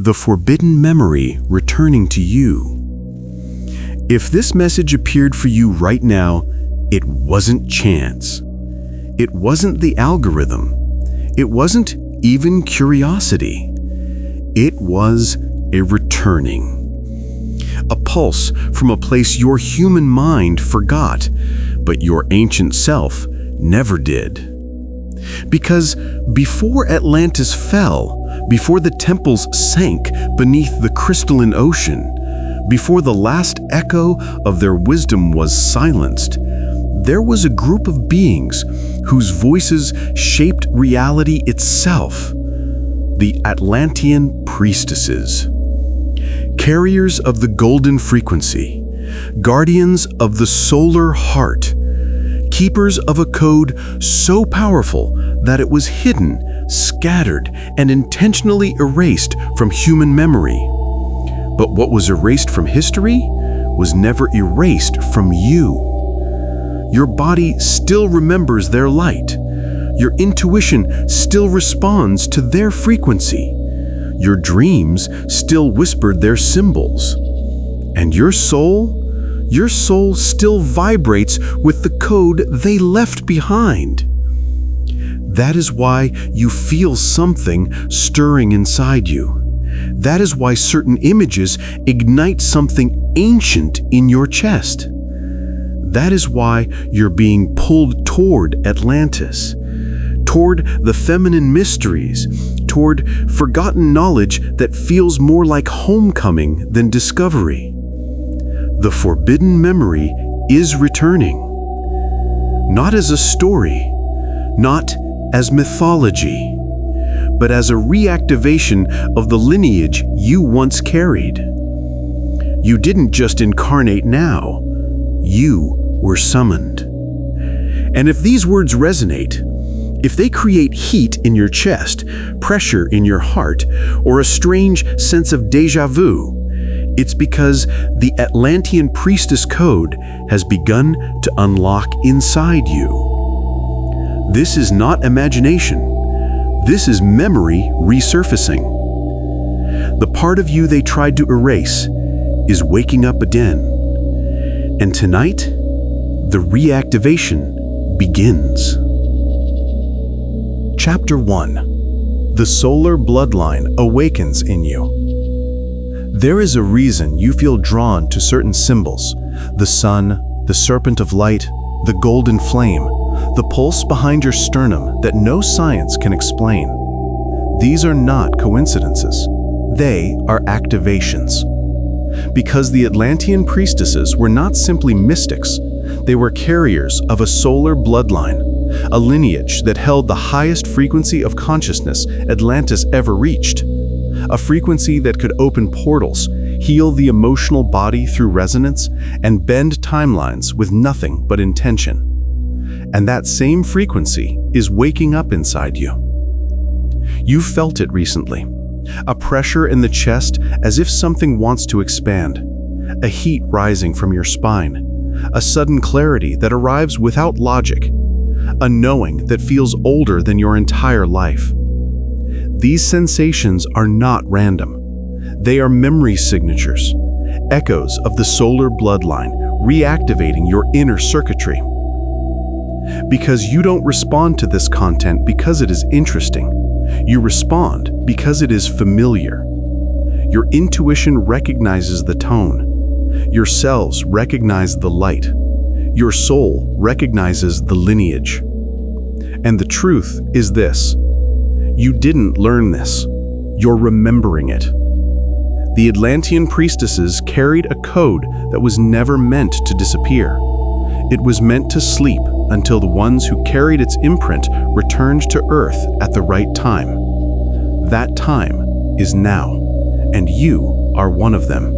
the forbidden memory returning to you. If this message appeared for you right now, it wasn't chance. It wasn't the algorithm. It wasn't even curiosity. It was a returning. A pulse from a place your human mind forgot, but your ancient self never did. Because before Atlantis fell, before the temples sank beneath the crystalline ocean, before the last echo of their wisdom was silenced, there was a group of beings whose voices shaped reality itself, the Atlantean Priestesses. Carriers of the golden frequency, guardians of the solar heart, keepers of a code so powerful that it was hidden, scattered, and intentionally erased from human memory. But what was erased from history was never erased from you. Your body still remembers their light. Your intuition still responds to their frequency. Your dreams still whispered their symbols. And your soul still vibrates with the code they left behind. That is why you feel something stirring inside you. That is why certain images ignite something ancient in your chest. That is why you're being pulled toward Atlantis, toward the feminine mysteries, toward forgotten knowledge that feels more like homecoming than discovery. The forbidden memory is returning, not as a story, not as mythology, but as a reactivation of the lineage you once carried. You didn't just incarnate now, you were summoned. And if these words resonate, if they create heat in your chest, pressure in your heart, or a strange sense of déjà vu, it's because the Atlantean Priestess code has begun to unlock inside you. This is not imagination. This is memory resurfacing. The part of you they tried to erase is waking up again. And tonight, the reactivation begins. Chapter 1. The Solar Bloodline awakens in you. There is a reason you feel drawn to certain symbols: the sun, the serpent of light, the golden flame, the pulse behind your sternum that no science can explain. These are not coincidences. They are activations. Because the Atlantean priestesses were not simply mystics, they were carriers of a solar bloodline, a lineage that held the highest frequency of consciousness Atlantis ever reached. A frequency that could open portals, heal the emotional body through resonance, and bend timelines with nothing but intention. And that same frequency is waking up inside you. You've felt it recently. A pressure in the chest as if something wants to expand. A heat rising from your spine. A sudden clarity that arrives without logic. A knowing that feels older than your entire life. These sensations are not random. They are memory signatures, echoes of the solar bloodline, reactivating your inner circuitry. Because you don't respond to this content because it is interesting. You respond because it is familiar. Your intuition recognizes the tone. Your cells recognize the light. Your soul recognizes the lineage. And the truth is this: you didn't learn this. You're remembering it. The Atlantean priestesses carried a code that was never meant to disappear. It was meant to sleep until the ones who carried its imprint returned to Earth at the right time. That time is now, and you are one of them.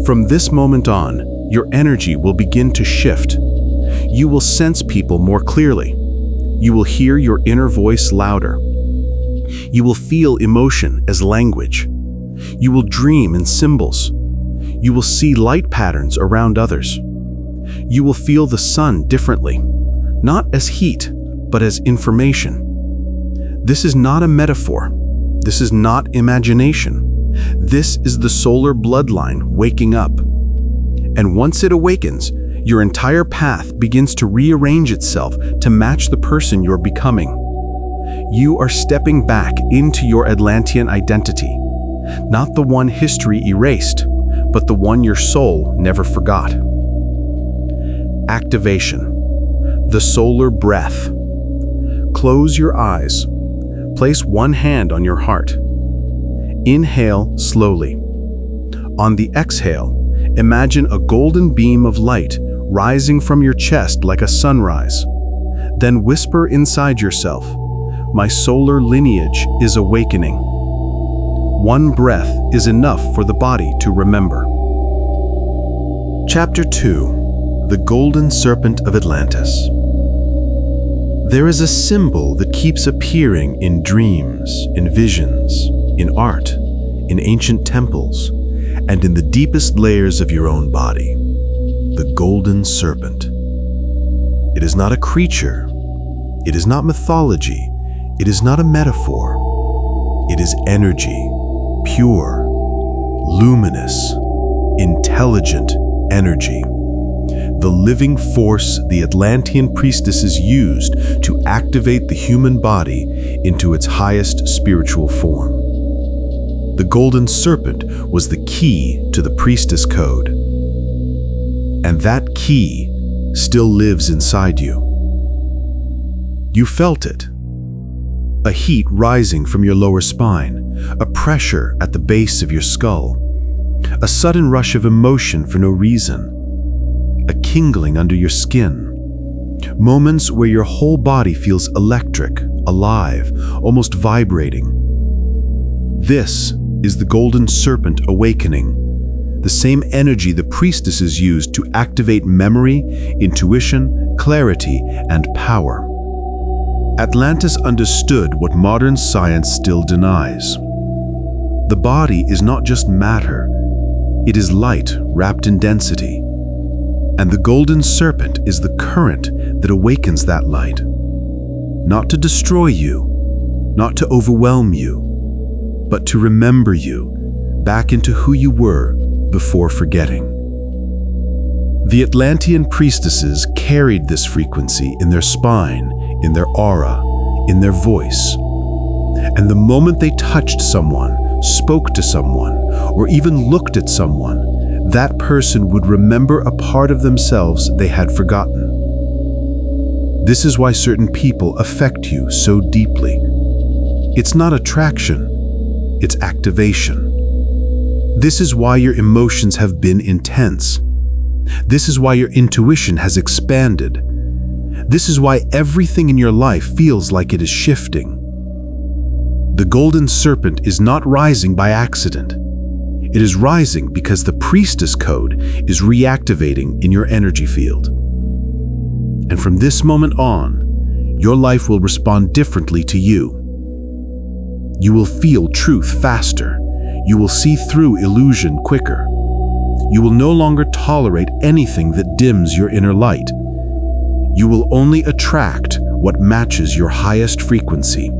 From this moment on, your energy will begin to shift. You will sense people more clearly. You will hear your inner voice louder. You will feel emotion as language. You will dream in symbols. You will see light patterns around others. You will feel the sun differently, not as heat, but as information. This is not a metaphor. This is not imagination. This is the solar bloodline waking up. And once it awakens, your entire path begins to rearrange itself to match the person you're becoming. You are stepping back into your Atlantean identity, not the one history erased, but the one your soul never forgot. Activation. The solar breath. Close your eyes. Place one hand on your heart. Inhale slowly. On the exhale, imagine a golden beam of light rising from your chest like a sunrise. Then whisper inside yourself, "My solar lineage is awakening." One breath is enough for the body to remember. Chapter 2. The Golden Serpent of Atlantis. There is a symbol that keeps appearing in dreams, in visions, in art, in ancient temples, and in the deepest layers of your own body. The Golden Serpent. It is not a creature. It is not mythology. It is not a metaphor. It is energy, pure, luminous, intelligent energy. The living force the Atlantean Priestesses used to activate the human body into its highest spiritual form. The Golden Serpent was the key to the Priestess Code. And that key still lives inside you. You felt it. A heat rising from your lower spine, a pressure at the base of your skull, a sudden rush of emotion for no reason, a tingling under your skin, moments where your whole body feels electric, alive, almost vibrating. This is the Golden Serpent awakening, the same energy the priestesses used to activate memory, intuition, clarity, and power. Atlantis understood what modern science still denies. The body is not just matter, it is light wrapped in density. And the Golden Serpent is the current that awakens that light. Not to destroy you, not to overwhelm you, but to remember you back into who you were before forgetting. The Atlantean Priestesses carried this frequency in their spine, in their aura, in their voice. And the moment they touched someone, spoke to someone, or even looked at someone, that person would remember a part of themselves they had forgotten. This is why certain people affect you so deeply. It's not attraction, it's activation. This is why your emotions have been intense. This is why your intuition has expanded. This is why everything in your life feels like it is shifting. The Golden Serpent is not rising by accident. It is rising because the Priestess Code is reactivating in your energy field. And from this moment on, your life will respond differently to you. You will feel truth faster. You will see through illusion quicker. You will no longer tolerate anything that dims your inner light. You will only attract what matches your highest frequency.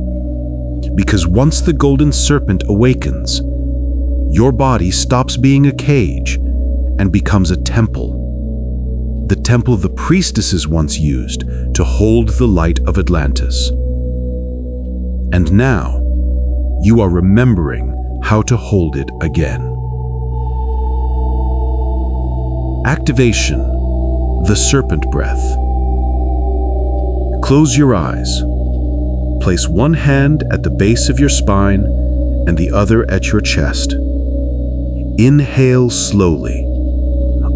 Because once the Golden Serpent awakens, your body stops being a cage and becomes a temple. The temple the priestesses once used to hold the light of Atlantis. And now, you are remembering how to hold it again. Activation, the serpent breath. Close your eyes. Place one hand at the base of your spine and the other at your chest. Inhale slowly.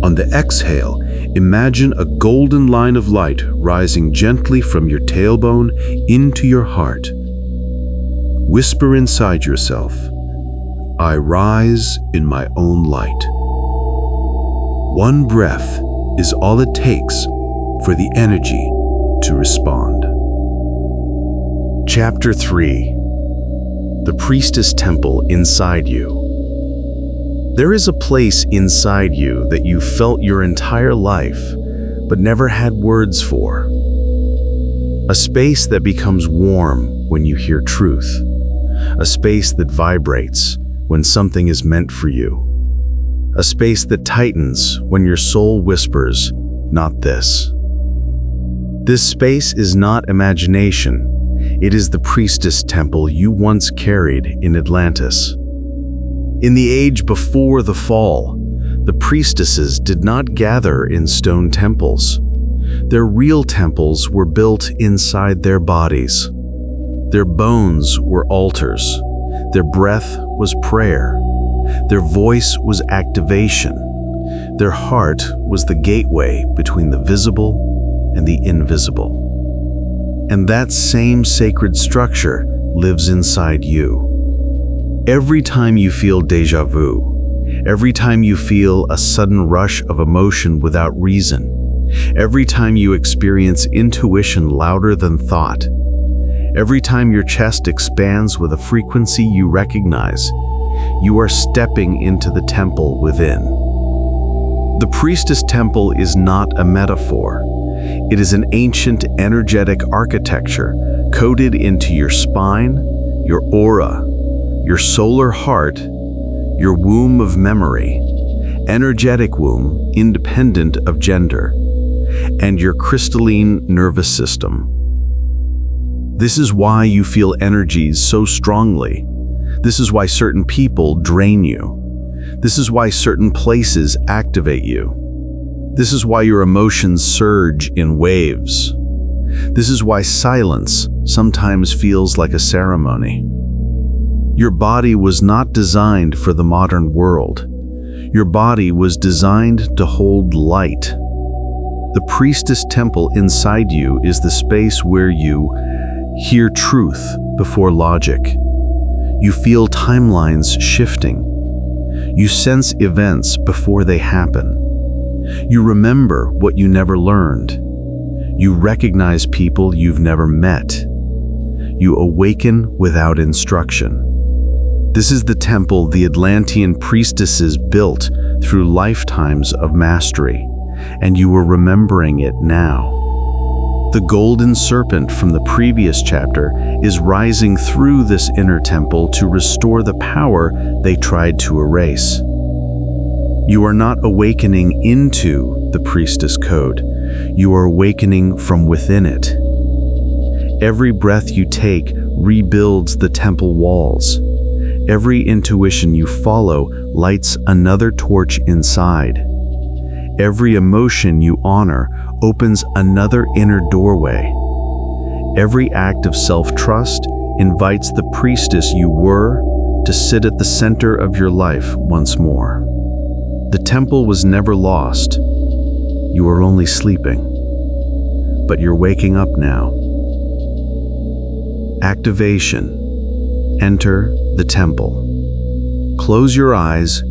On the exhale, imagine a golden line of light rising gently from your tailbone into your heart. Whisper inside yourself, "I rise in my own light." One breath is all it takes for the energy to respond. Chapter 3. The Priestess Temple Inside You. There is a place inside you that you felt your entire life, but never had words for. A space that becomes warm when you hear truth. a space that vibrates when something is meant for you, a space that tightens when your soul whispers, "Not this." This space is not imagination. It is the priestess temple you once carried in Atlantis. In the age before the fall, the priestesses did not gather in stone temples. Their real temples were built inside their bodies. Their bones were altars. Their breath was prayer. Their voice was activation. Their heart was the gateway between the visible and the invisible. And that same sacred structure lives inside you. Every time you feel déjà vu, every time you feel a sudden rush of emotion without reason, every time you experience intuition louder than thought, every time your chest expands with a frequency you recognize, you are stepping into the temple within. The priestess temple is not a metaphor. It is an ancient energetic architecture coded into your spine, your aura, your solar heart, your womb of memory, energetic womb independent of gender, and your crystalline nervous system. This is why you feel energies so strongly. This is why certain people drain you. This is why certain places activate you. This is why your emotions surge in waves. This is why silence sometimes feels like a ceremony. Your body was not designed for the modern world. Your body was designed to hold light. The priestess temple inside you is the space where you hear truth before logic. You feel timelines shifting. You sense events before they happen. You remember what you never learned. You recognize people you've never met. You awaken without instruction. This is the temple the Atlantean priestesses built through lifetimes of mastery, and you are remembering it now. The Golden Serpent from the previous chapter is rising through this inner temple to restore the power they tried to erase. You are not awakening into the priestess code. You are awakening from within it. Every breath you take rebuilds the temple walls. Every intuition you follow lights another torch inside. Every emotion you honor opens another inner doorway. Every act of self-trust invites the priestess you were to sit at the center of your life once more. The temple was never lost. You are only sleeping. But you're waking up now. Activation. Enter the temple. Close your eyes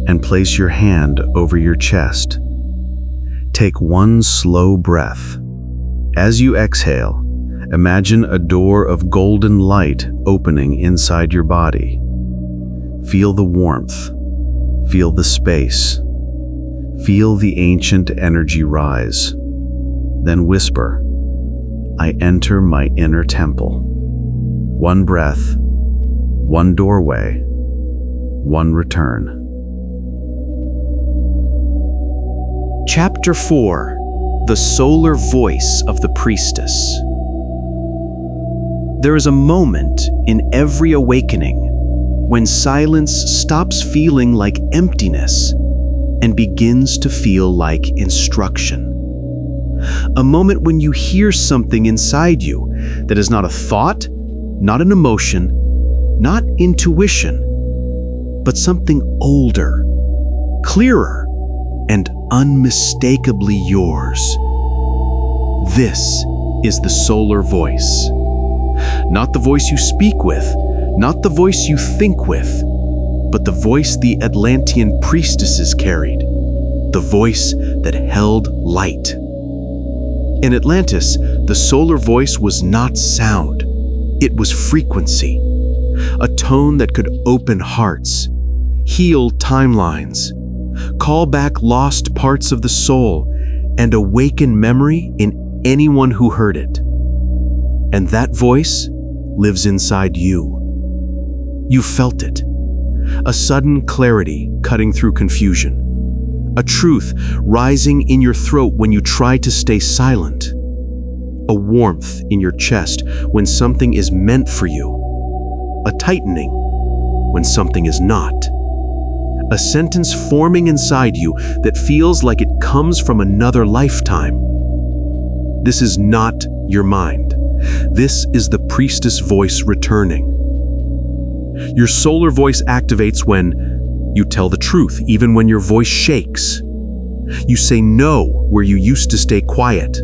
and place your hand over your chest. Take one slow breath. As you exhale, imagine a door of golden light opening inside your body. Feel the warmth. Feel the space. Feel the ancient energy rise. Then whisper, "I enter my inner temple." One breath, one doorway, one return. Chapter 4: The Solar Voice of the Priestess. There is a moment in every awakening when silence stops feeling like emptiness and begins to feel like instruction. A moment when you hear something inside you that is not a thought, not an emotion, not intuition, but something older, clearer, and unmistakably yours. This is the solar voice. Not the voice you speak with, not the voice you think with, but the voice the Atlantean priestesses carried, the voice that held light. In Atlantis, the solar voice was not sound. It was frequency, a tone that could open hearts, heal timelines, call back lost parts of the soul, and awaken memory in anyone who heard it. And that voice lives inside you. You felt it. A sudden clarity cutting through confusion. A truth rising in your throat when you try to stay silent. A warmth in your chest when something is meant for you. A tightening when something is not. A sentence forming inside you that feels like it comes from another lifetime. This is not your mind. This is the priestess voice returning. Your solar voice activates when you tell the truth, even when your voice shakes. You say no where you used to stay quiet.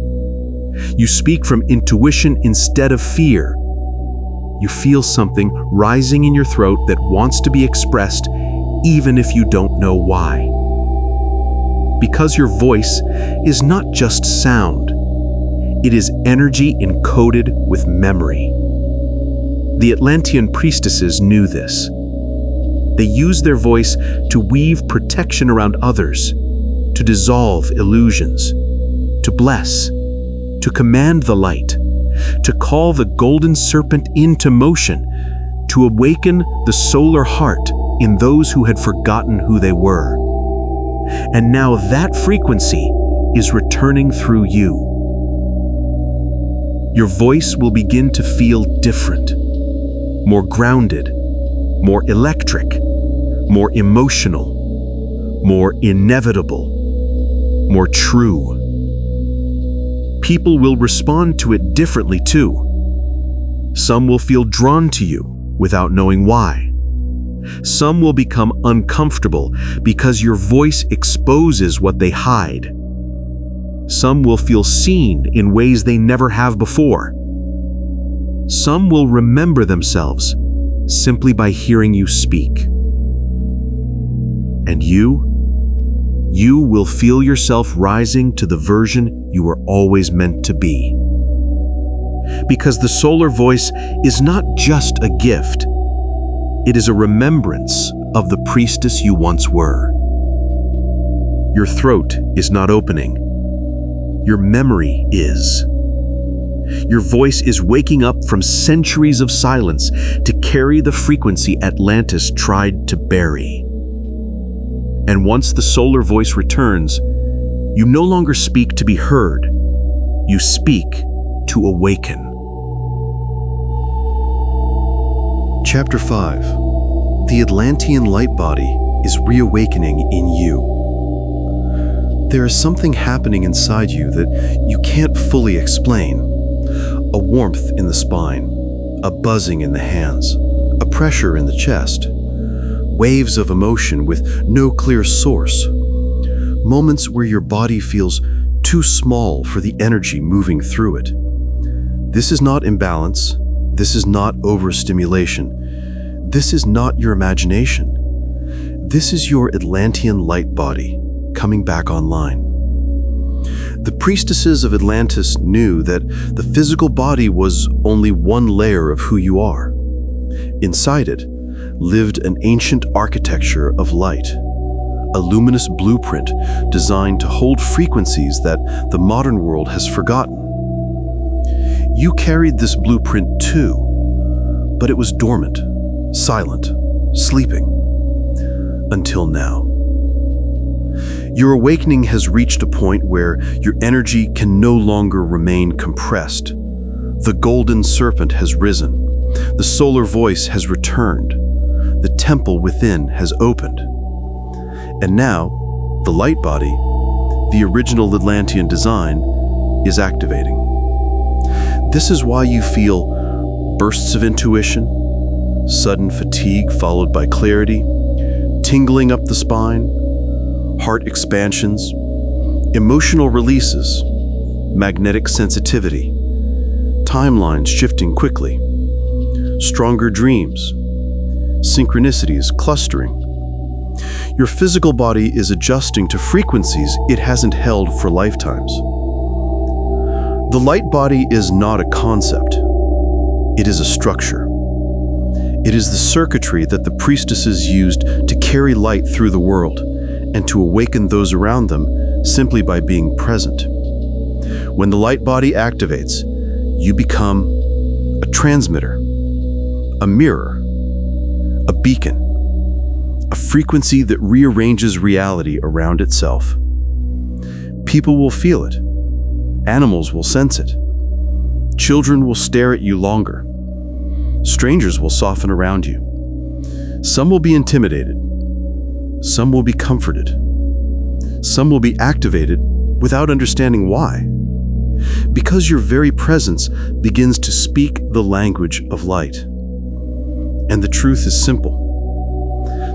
You speak from intuition instead of fear. You feel something rising in your throat that wants to be expressed, even if you don't know why. Because your voice is not just sound. It is energy encoded with memory. The Atlantean priestesses knew this. They used their voice to weave protection around others, to dissolve illusions, to bless, to command the light, to call the Golden Serpent into motion, to awaken the solar heart in those who had forgotten who they were. And now that frequency is returning through you. Your voice will begin to feel different, more grounded, more electric, more emotional, more inevitable, more true. People will respond to it differently too. Some will feel drawn to you without knowing why. Some will become uncomfortable because your voice exposes what they hide. Some will feel seen in ways they never have before. Some will remember themselves simply by hearing you speak. And you will feel yourself rising to the version you were always meant to be. Because the solar voice is not just a gift. It is a remembrance of the priestess you once were. Your throat is not opening. Your memory is. Your voice is waking up from centuries of silence to carry the frequency Atlantis tried to bury. And once the solar voice returns, you no longer speak to be heard. You speak to awaken. Chapter 5. The Atlantean light body is reawakening in you. There is something happening inside you that you can't fully explain. A warmth in the spine, a buzzing in the hands, a pressure in the chest, waves of emotion with no clear source, moments where your body feels too small for the energy moving through it. This is not imbalance. This is not overstimulation. This is not your imagination. This is your Atlantean light body coming back online. The priestesses of Atlantis knew that the physical body was only one layer of who you are. Inside it lived an ancient architecture of light, a luminous blueprint designed to hold frequencies that the modern world has forgotten. You carried this blueprint too, but it was dormant, silent, sleeping, until now. Your awakening has reached a point where your energy can no longer remain compressed. The Golden Serpent has risen. The solar voice has returned. The temple within has opened. And now, the light body, the original Atlantean design, is activating. This is why you feel bursts of intuition, sudden fatigue followed by clarity, tingling up the spine, heart expansions, emotional releases, magnetic sensitivity, timelines shifting quickly, stronger dreams, synchronicities clustering. Your physical body is adjusting to frequencies it hasn't held for lifetimes. The light body is not a concept. It is a structure. It is the circuitry that the priestesses used to carry light through the world and to awaken those around them simply by being present. When the light body activates, you become a transmitter, a mirror, beacon, a frequency that rearranges reality around itself. People will feel it. Animals will sense it. Children will stare at you longer. Strangers will soften around you. Some will be intimidated. Some will be comforted. Some will be activated without understanding why. Because your very presence begins to speak the language of light. And the truth is simple.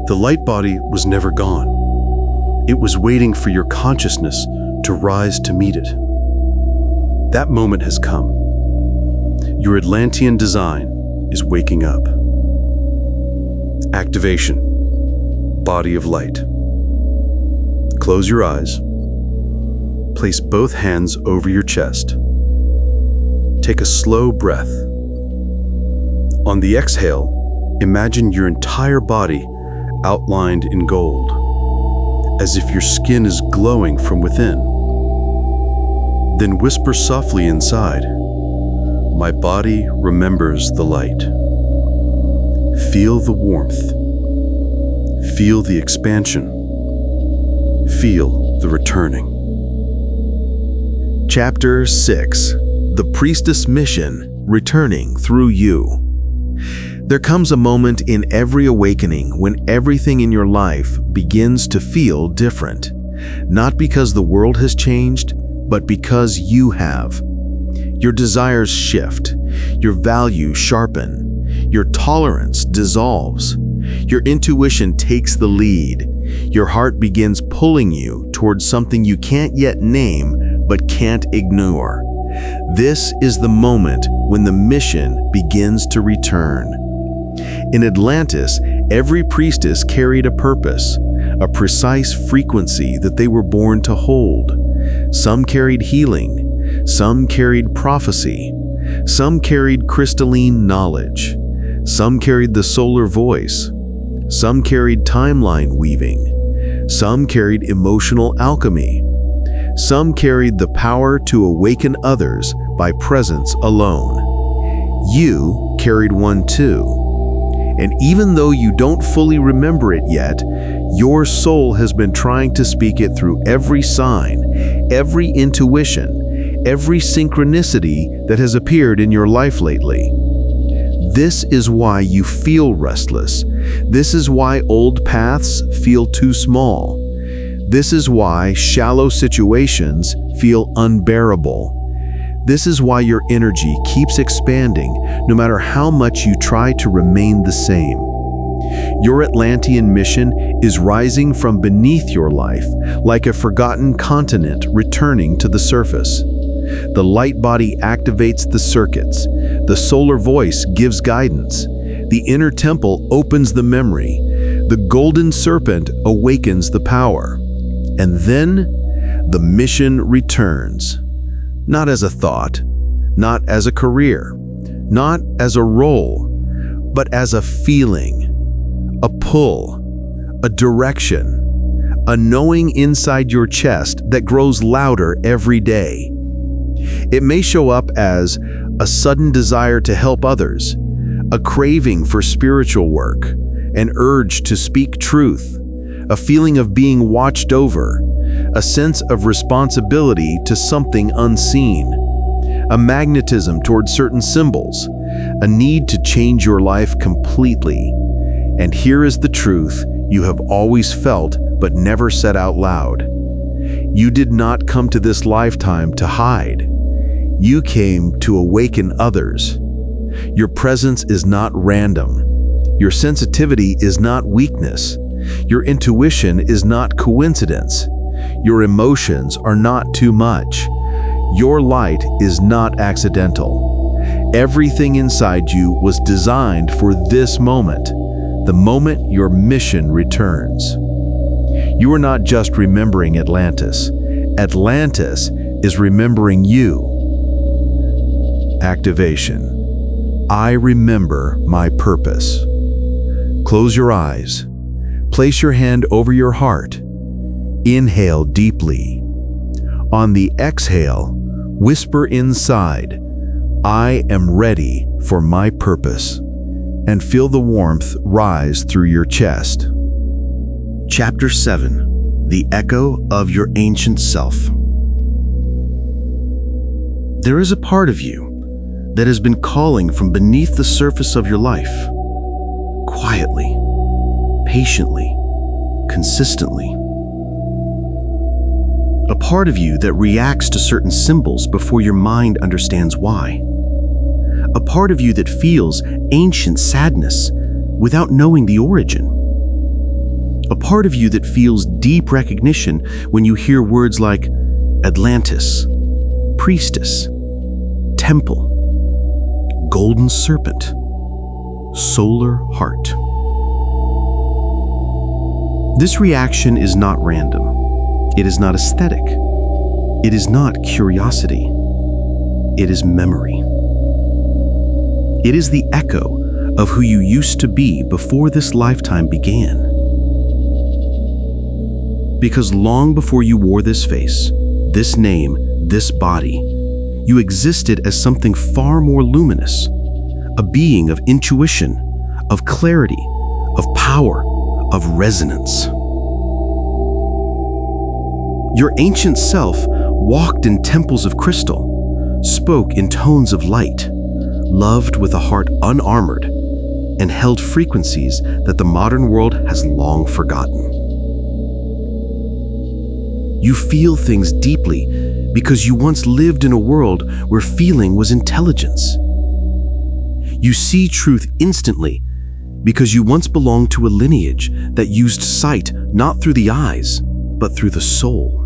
The light body was never gone. It was waiting for your consciousness to rise to meet it. That moment has come. Your Atlantean design is waking up. Activation. Body of light. Close your eyes. Place both hands over your chest. Take a slow breath. On the exhale, imagine your entire body outlined in gold, as if your skin is glowing from within. Then whisper softly inside, "My body remembers the light." Feel the warmth. Feel the expansion. Feel the returning. Chapter 6. The Priestess Mission, Returning Through You. There comes a moment in every awakening when everything in your life begins to feel different. Not because the world has changed, but because you have. Your desires shift, your values sharpen, your tolerance dissolves, your intuition takes the lead, your heart begins pulling you towards something you can't yet name but can't ignore. This is the moment when the mission begins to return. In Atlantis, every priestess carried a purpose, a precise frequency that they were born to hold. Some carried healing, some carried prophecy, some carried crystalline knowledge, some carried the solar voice, some carried timeline weaving, some carried emotional alchemy, some carried the power to awaken others by presence alone. You carried one too. And even though you don't fully remember it yet, your soul has been trying to speak it through every sign, every intuition, every synchronicity that has appeared in your life lately. This is why you feel restless. This is why old paths feel too small. This is why shallow situations feel unbearable. This is why your energy keeps expanding no matter how much you try to remain the same. Your Atlantean mission is rising from beneath your life like a forgotten continent returning to the surface. The light body activates the circuits. The solar voice gives guidance. The inner temple opens the memory. The Golden Serpent awakens the power. And then the mission returns. Not as a thought, not as a career, not as a role, but as a feeling, a pull, a direction, a knowing inside your chest that grows louder every day. It may show up as a sudden desire to help others, a craving for spiritual work, an urge to speak truth, a feeling of being watched over, a sense of responsibility to something unseen, a magnetism toward certain symbols, a need to change your life completely. And here is the truth you have always felt but never said out loud. You did not come to this lifetime to hide. You came to awaken others. Your presence is not random. Your sensitivity is not weakness. Your intuition is not coincidence. Your emotions are not too much. Your light is not accidental. Everything inside you was designed for this moment, the moment your mission returns. You are not just remembering Atlantis. Atlantis is remembering you. Activation. I remember my purpose. Close your eyes. Place your hand over your heart. Inhale deeply. On the exhale, whisper inside, I am ready for my purpose. and feel the warmth rise through your chest. Chapter 7: The Echo of Your Ancient Self. There is a part of you that has been calling from beneath the surface of your life, quietly, patiently, consistently. A part of you that reacts to certain symbols before your mind understands why. A part of you that feels ancient sadness without knowing the origin. A part of you that feels deep recognition when you hear words like Atlantis, Priestess, Temple, Golden Serpent, Solar Heart. This reaction is not random. It is not aesthetic. It is not curiosity. It is memory. It is the echo of who you used to be before this lifetime began. Because long before you wore this face, this name, this body, you existed as something far more luminous, a being of intuition, of clarity, of power, of resonance. Your ancient self walked in temples of crystal, spoke in tones of light, loved with a heart unarmored, and held frequencies that the modern world has long forgotten. You feel things deeply because you once lived in a world where feeling was intelligence. You see truth instantly because you once belonged to a lineage that used sight not through the eyes, but through the soul.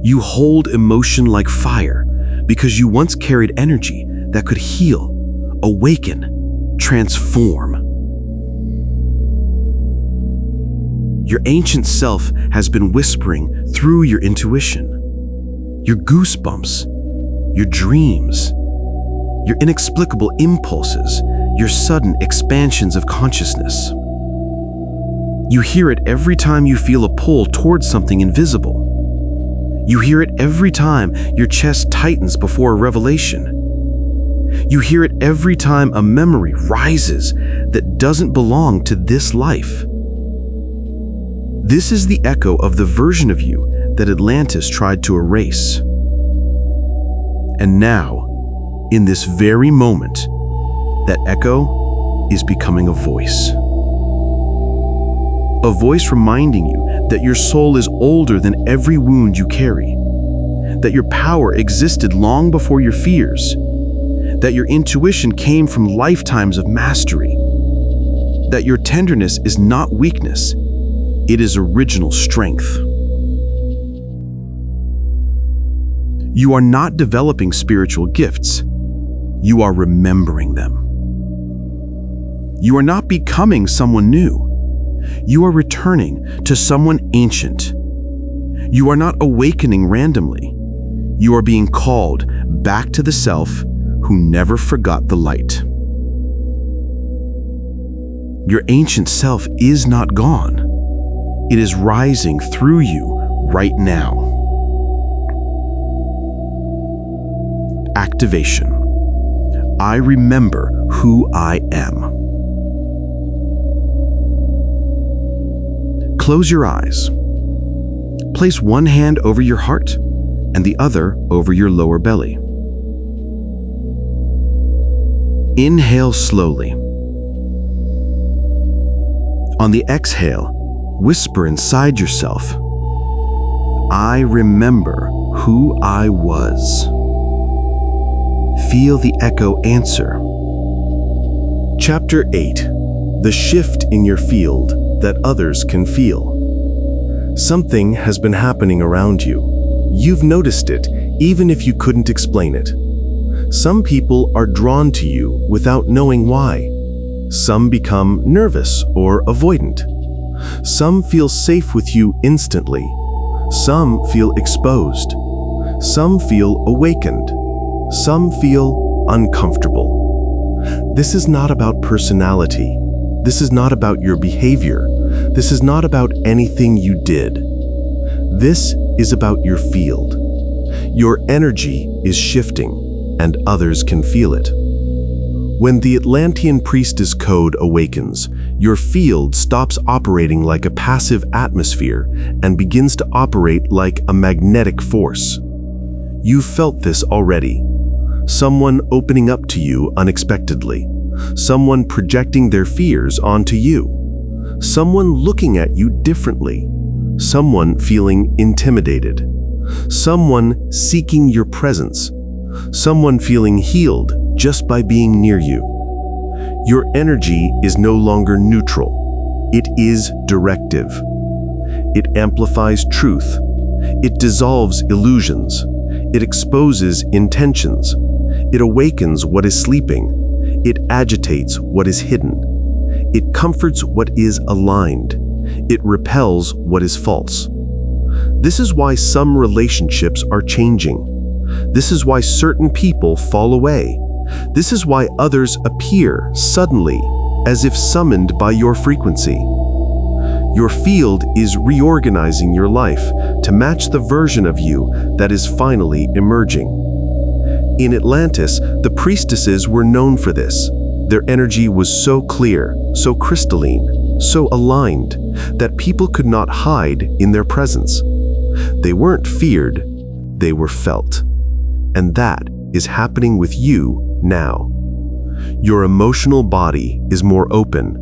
You hold emotion like fire because you once carried energy that could heal, awaken, transform. Your ancient self has been whispering through your intuition, your goosebumps, your dreams, your inexplicable impulses, your sudden expansions of consciousness. You hear it every time you feel a pull towards something invisible. You hear it every time your chest tightens before a revelation. You hear it every time a memory rises that doesn't belong to this life. This is the echo of the version of you that Atlantis tried to erase. And now, in this very moment, that echo is becoming a voice. A voice reminding you that your soul is older than every wound you carry, that your power existed long before your fears, that your intuition came from lifetimes of mastery, that your tenderness is not weakness, it is original strength. You are not developing spiritual gifts, you are remembering them. You are not becoming someone new. You are returning to someone ancient. You are not awakening randomly. You are being called back to the self who never forgot the light. Your ancient self is not gone. It is rising through you right now. Activation. I remember who I am. Close your eyes. Place one hand over your heart and the other over your lower belly. Inhale slowly. On the exhale, whisper inside yourself, I remember who I was. Feel the echo answer. Chapter 8: The Shift in Your Field That Others Can Feel. Something has been happening around you. You've noticed it, even if you couldn't explain it. Some people are drawn to you without knowing why. Some become nervous or avoidant. Some feel safe with you instantly. Some feel exposed. Some feel awakened. Some feel uncomfortable. This is not about personality. This is not about your behavior. This is not about anything you did. This is about your field. Your energy is shifting, and others can feel it. When the Atlantean Priestess code awakens, your field stops operating like a passive atmosphere and begins to operate like a magnetic force. You've felt this already. Someone opening up to you unexpectedly. Someone projecting their fears onto you. Someone looking at you differently. Someone feeling intimidated. Someone seeking your presence. Someone feeling healed just by being near you. Your energy is no longer neutral. It is directive. It amplifies truth. It dissolves illusions. It exposes intentions. It awakens what is sleeping. It agitates what is hidden. It comforts what is aligned. It repels what is false. This is why some relationships are changing. This is why certain people fall away. This is why others appear suddenly, as if summoned by your frequency. Your field is reorganizing your life to match the version of you that is finally emerging. In Atlantis, the priestesses were known for this. Their energy was so clear, so crystalline, so aligned, that people could not hide in their presence. They weren't feared, they were felt. And that is happening with you now. Your emotional body is more open.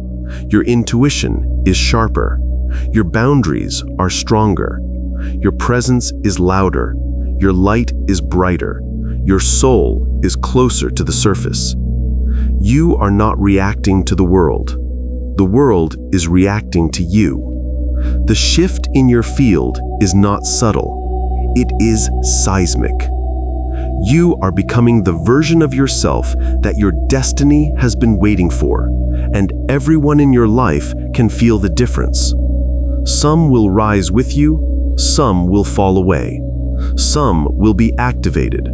Your intuition is sharper. Your boundaries are stronger. Your presence is louder. Your light is brighter. Your soul is closer to the surface. You are not reacting to the world. The world is reacting to you. The shift in your field is not subtle. It is seismic. You are becoming the version of yourself that your destiny has been waiting for, and everyone in your life can feel the difference. Some will rise with you, some will fall away. Some will be activated.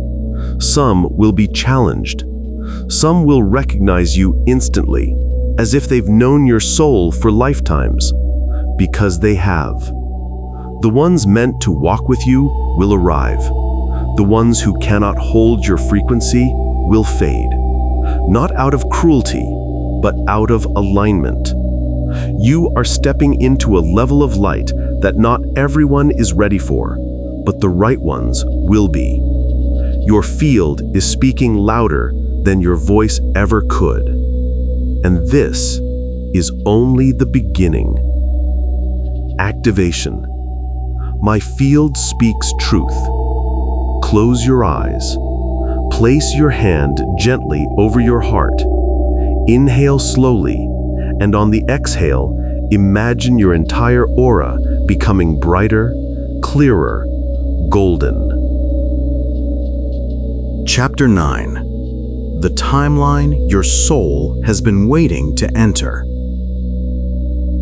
Some will be challenged. Some will recognize you instantly, as if they've known your soul for lifetimes, because they have. The ones meant to walk with you will arrive. The ones who cannot hold your frequency will fade, not out of cruelty, but out of alignment. You are stepping into a level of light that not everyone is ready for, but the right ones will be. Your field is speaking louder than your voice ever could. And this is only the beginning. Activation. My field speaks truth. Close your eyes. Place your hand gently over your heart. Inhale slowly, and on the exhale, imagine your entire aura becoming brighter, clearer, golden. Chapter 9. The timeline your soul has been waiting to enter.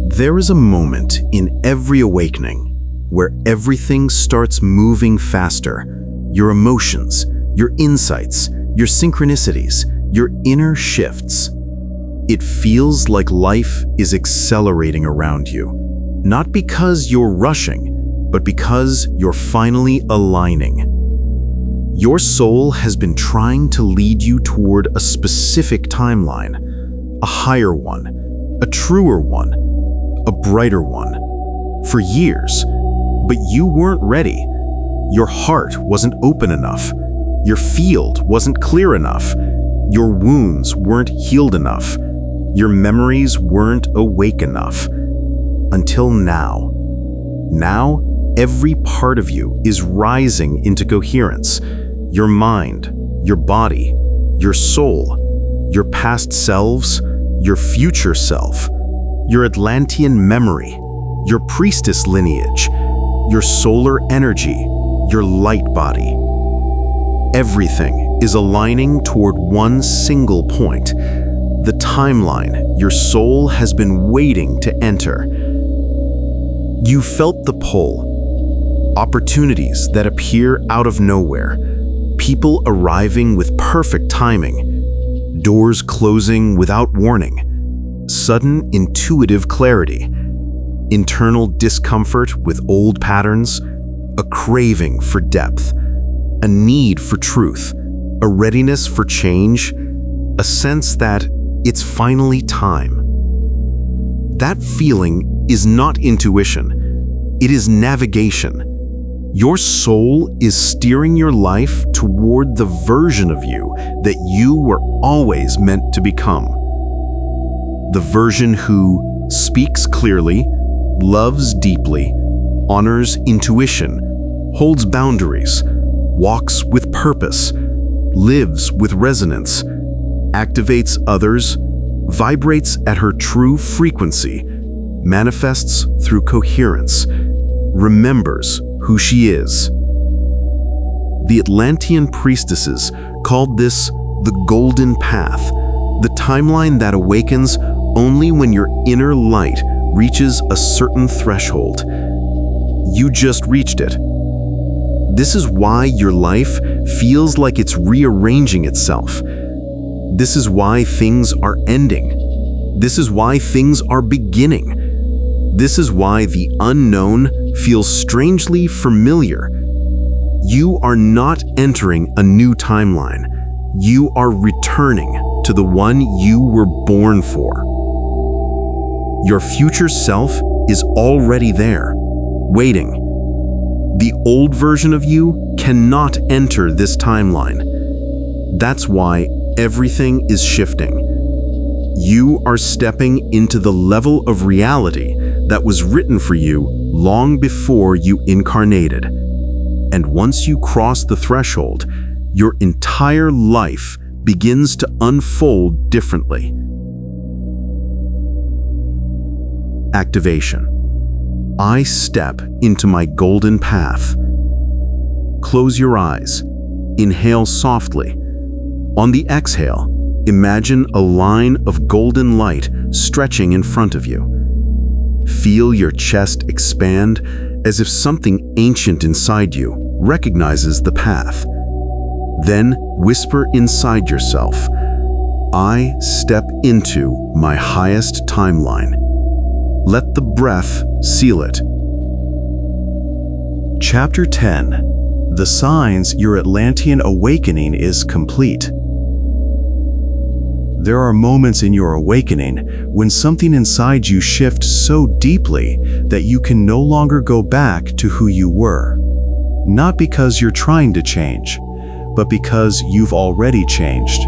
There is a moment in every awakening where everything starts moving faster. Your emotions, your insights, your synchronicities, your inner shifts. It feels like life is accelerating around you, not because you're rushing, but because you're finally aligning. Your soul has been trying to lead you toward a specific timeline, a higher one, a truer one, a brighter one, for years, but you weren't ready. Your heart wasn't open enough. Your field wasn't clear enough. Your wounds weren't healed enough. Your memories weren't awake enough. Until now. Now, every part of you is rising into coherence. Your mind, your body, your soul, your past selves, your future self, your Atlantean memory, your priestess lineage, your solar energy, your light body. Everything is aligning toward one single point, the timeline your soul has been waiting to enter. You felt the pull, opportunities that appear out of nowhere, people arriving with perfect timing, doors closing without warning, sudden intuitive clarity, internal discomfort with old patterns, a craving for depth, a need for truth, a readiness for change, a sense that it's finally time. That feeling is not intuition, it is navigation. Your soul is steering your life toward the version of you that you were always meant to become. The version who speaks clearly, loves deeply, honors intuition, holds boundaries, walks with purpose, lives with resonance, activates others, vibrates at her true frequency, manifests through coherence, remembers who she is. The Atlantean Priestesses called this the Golden Path, the timeline that awakens only when your inner light reaches a certain threshold. You just reached it. This is why your life feels like it's rearranging itself. This is why things are ending. This is why things are beginning. This is why the unknown feels strangely familiar. You are not entering a new timeline. You are returning to the one you were born for. Your future self is already there, waiting. The old version of you cannot enter this timeline. That's why everything is shifting. You are stepping into the level of reality that was written for you long before you incarnated. And once you cross the threshold, your entire life begins to unfold differently. Activation. I step into my golden path. Close your eyes. Inhale softly. On the exhale, imagine a line of golden light stretching in front of you. Feel your chest expand as if something ancient inside you recognizes the path. Then whisper inside yourself, I step into my highest timeline. Let the breath seal it. Chapter 10. The Signs Your Atlantean Awakening is Complete. There are moments in your awakening when something inside you shifts so deeply that you can no longer go back to who you were. Not because you're trying to change, but because you've already changed.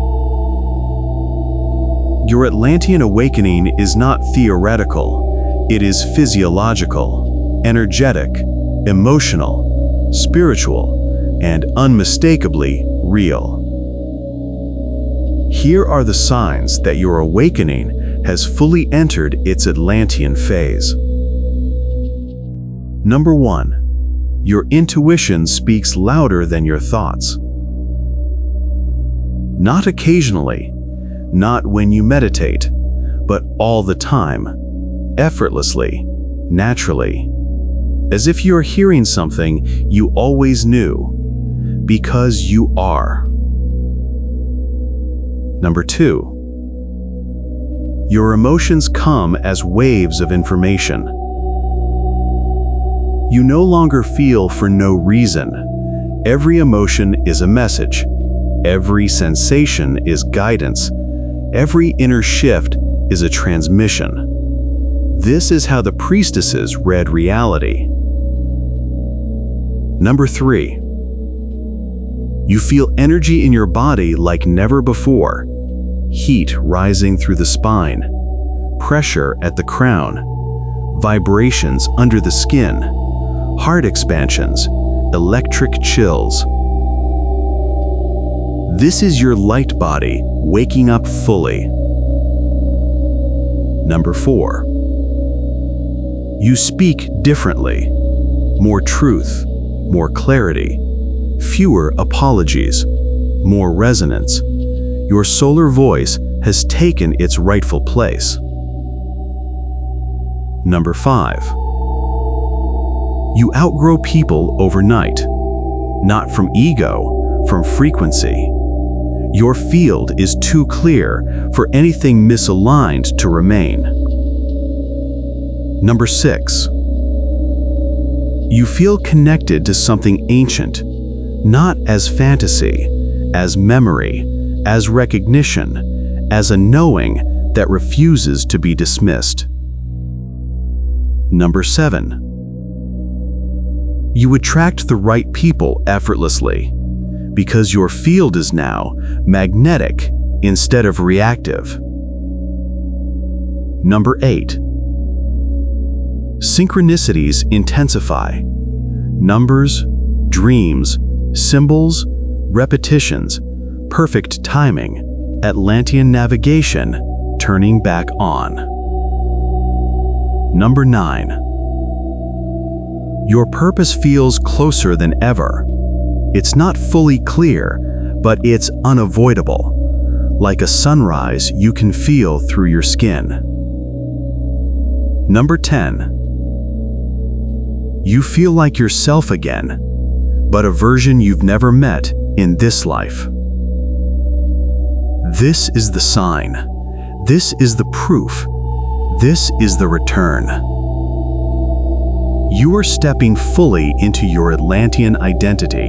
Your Atlantean awakening is not theoretical. It is physiological, energetic, emotional, spiritual, and unmistakably real. Here are the signs that your awakening has fully entered its Atlantean phase. Number 1. Your intuition speaks louder than your thoughts. Not occasionally, not when you meditate, but all the time, effortlessly, naturally, as if you're hearing something you always knew, because you are. Number 2. Your emotions come as waves of information. You no longer feel for no reason. Every emotion is a message. Every sensation is guidance. Every inner shift is a transmission. This is how the priestesses read reality. Number 3. You feel energy in your body like never before. Heat rising through the spine, pressure at the crown, vibrations under the skin, heart expansions, electric chills. This is your light body waking up fully. Number 4. You speak differently. More truth, more clarity, fewer apologies, more resonance. Your solar voice has taken its rightful place. Number 5. You outgrow people overnight. Not from ego, from frequency. Your field is too clear for anything misaligned to remain. Number 6. You feel connected to something ancient, not as fantasy, as memory, as recognition, as a knowing that refuses to be dismissed. Number 7. You attract the right people effortlessly because your field is now magnetic instead of reactive. Number 8. Synchronicities intensify. Numbers, dreams, symbols, repetitions, perfect timing, Atlantean navigation, turning back on. Number 9. Your purpose feels closer than ever. It's not fully clear, but it's unavoidable. Like a sunrise you can feel through your skin. Number 10. You feel like yourself again, but a version you've never met in this life. This is the sign. This is the proof. This is the return. You are stepping fully into your Atlantean identity,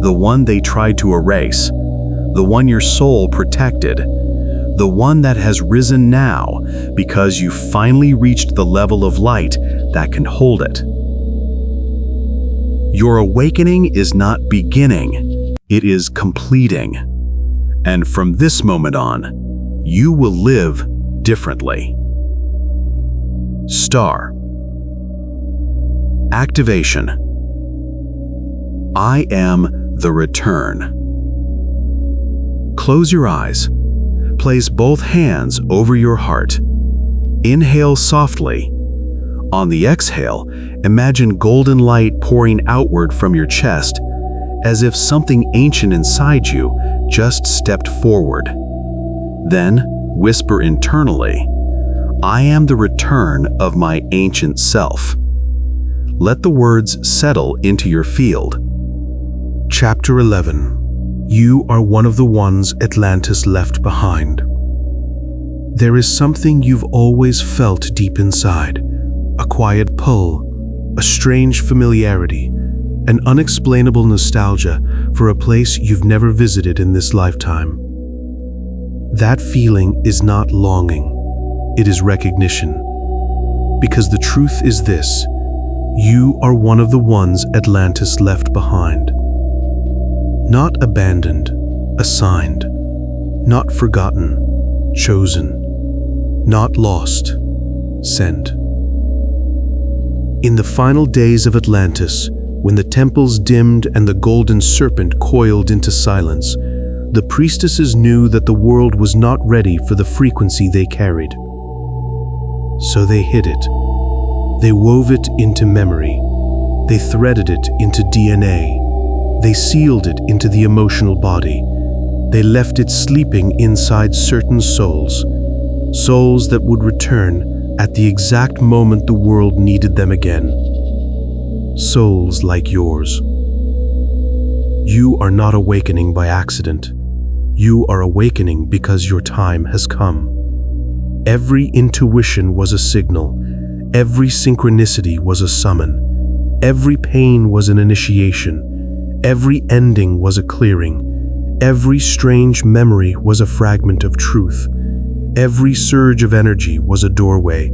the one they tried to erase, the one your soul protected, the one that has risen now because you finally reached the level of light that can hold it. Your awakening is not beginning, it is completing. And from this moment on, you will live differently. Star. Activation. I am the return. Close your eyes. Place both hands over your heart. Inhale softly. On the exhale, imagine golden light pouring outward from your chest, as if something ancient inside you just stepped forward. Then, whisper internally, I am the return of my ancient self. Let the words settle into your field. Chapter 11. You are one of the ones Atlantis left behind. There is something you've always felt deep inside, a quiet pull, a strange familiarity, an unexplainable nostalgia for a place you've never visited in this lifetime. That feeling is not longing, it is recognition. Because the truth is this, you are one of the ones Atlantis left behind. Not abandoned, assigned, not forgotten, chosen, not lost, sent. In the final days of Atlantis, when the temples dimmed and the Golden Serpent coiled into silence, the priestesses knew that the world was not ready for the frequency they carried. So they hid it. They wove it into memory. They threaded it into DNA. They sealed it into the emotional body. They left it sleeping inside certain souls, souls that would return at the exact moment the world needed them again. Souls like yours. You are not awakening by accident. You are awakening because your time has come. Every intuition was a signal. Every synchronicity was a summon. Every pain was an initiation. Every ending was a clearing. Every strange memory was a fragment of truth. Every surge of energy was a doorway.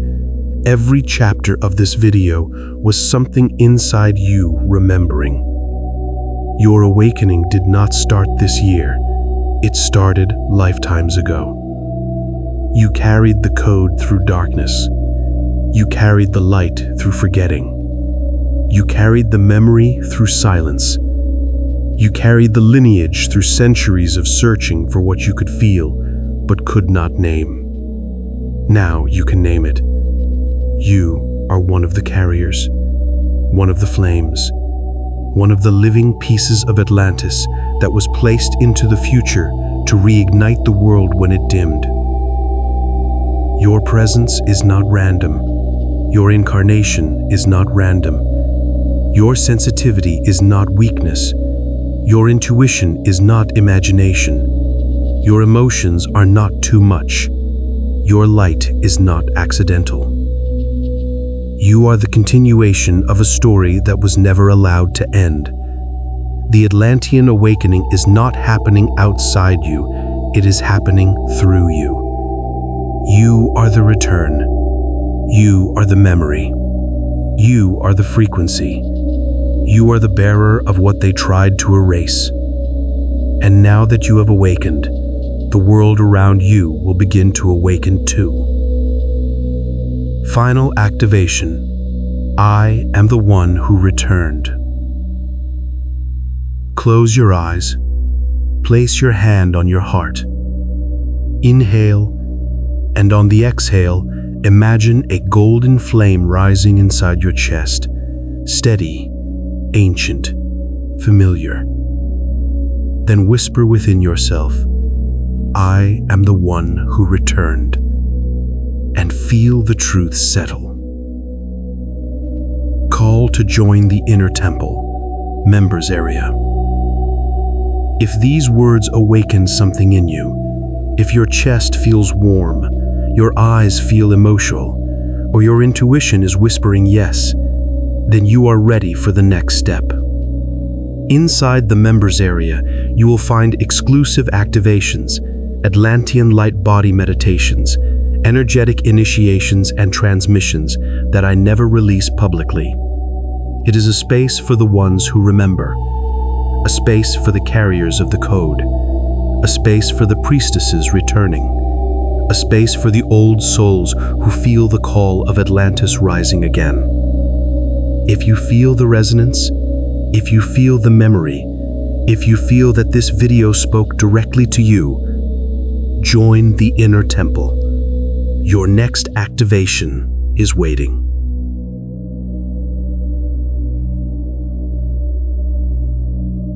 Every chapter of this video was something inside you remembering. Your awakening did not start this year. It started lifetimes ago. You carried the code through darkness. You carried the light through forgetting. You carried the memory through silence. You carried the lineage through centuries of searching for what you could feel but could not name. Now you can name it. You are one of the carriers, one of the flames, one of the living pieces of Atlantis that was placed into the future to reignite the world when it dimmed. Your presence is not random. Your incarnation is not random. Your sensitivity is not weakness. Your intuition is not imagination. Your emotions are not too much. Your light is not accidental. You are the continuation of a story that was never allowed to end. The Atlantean awakening is not happening outside you. It is happening through you. You are the return. You are the memory. You are the frequency. You are the bearer of what they tried to erase. And now that you have awakened, the world around you will begin to awaken too. Final activation. I am the one who returned. Close your eyes. Place your hand on your heart. Inhale, and on the exhale, imagine a golden flame rising inside your chest. Steady, ancient, familiar. Then whisper within yourself, I am the one who returned. And feel the truth settle. Call to join the inner temple, members area. If these words awaken something in you, if your chest feels warm, your eyes feel emotional, or your intuition is whispering yes, then you are ready for the next step. Inside the members area, you will find exclusive activations, Atlantean light body meditations, energetic initiations and transmissions that I never release publicly. It is a space for the ones who remember, a space for the carriers of the code, a space for the priestesses returning, a space for the old souls who feel the call of Atlantis rising again. If you feel the resonance, if you feel the memory, if you feel that this video spoke directly to you, join the inner temple. Your next activation is waiting.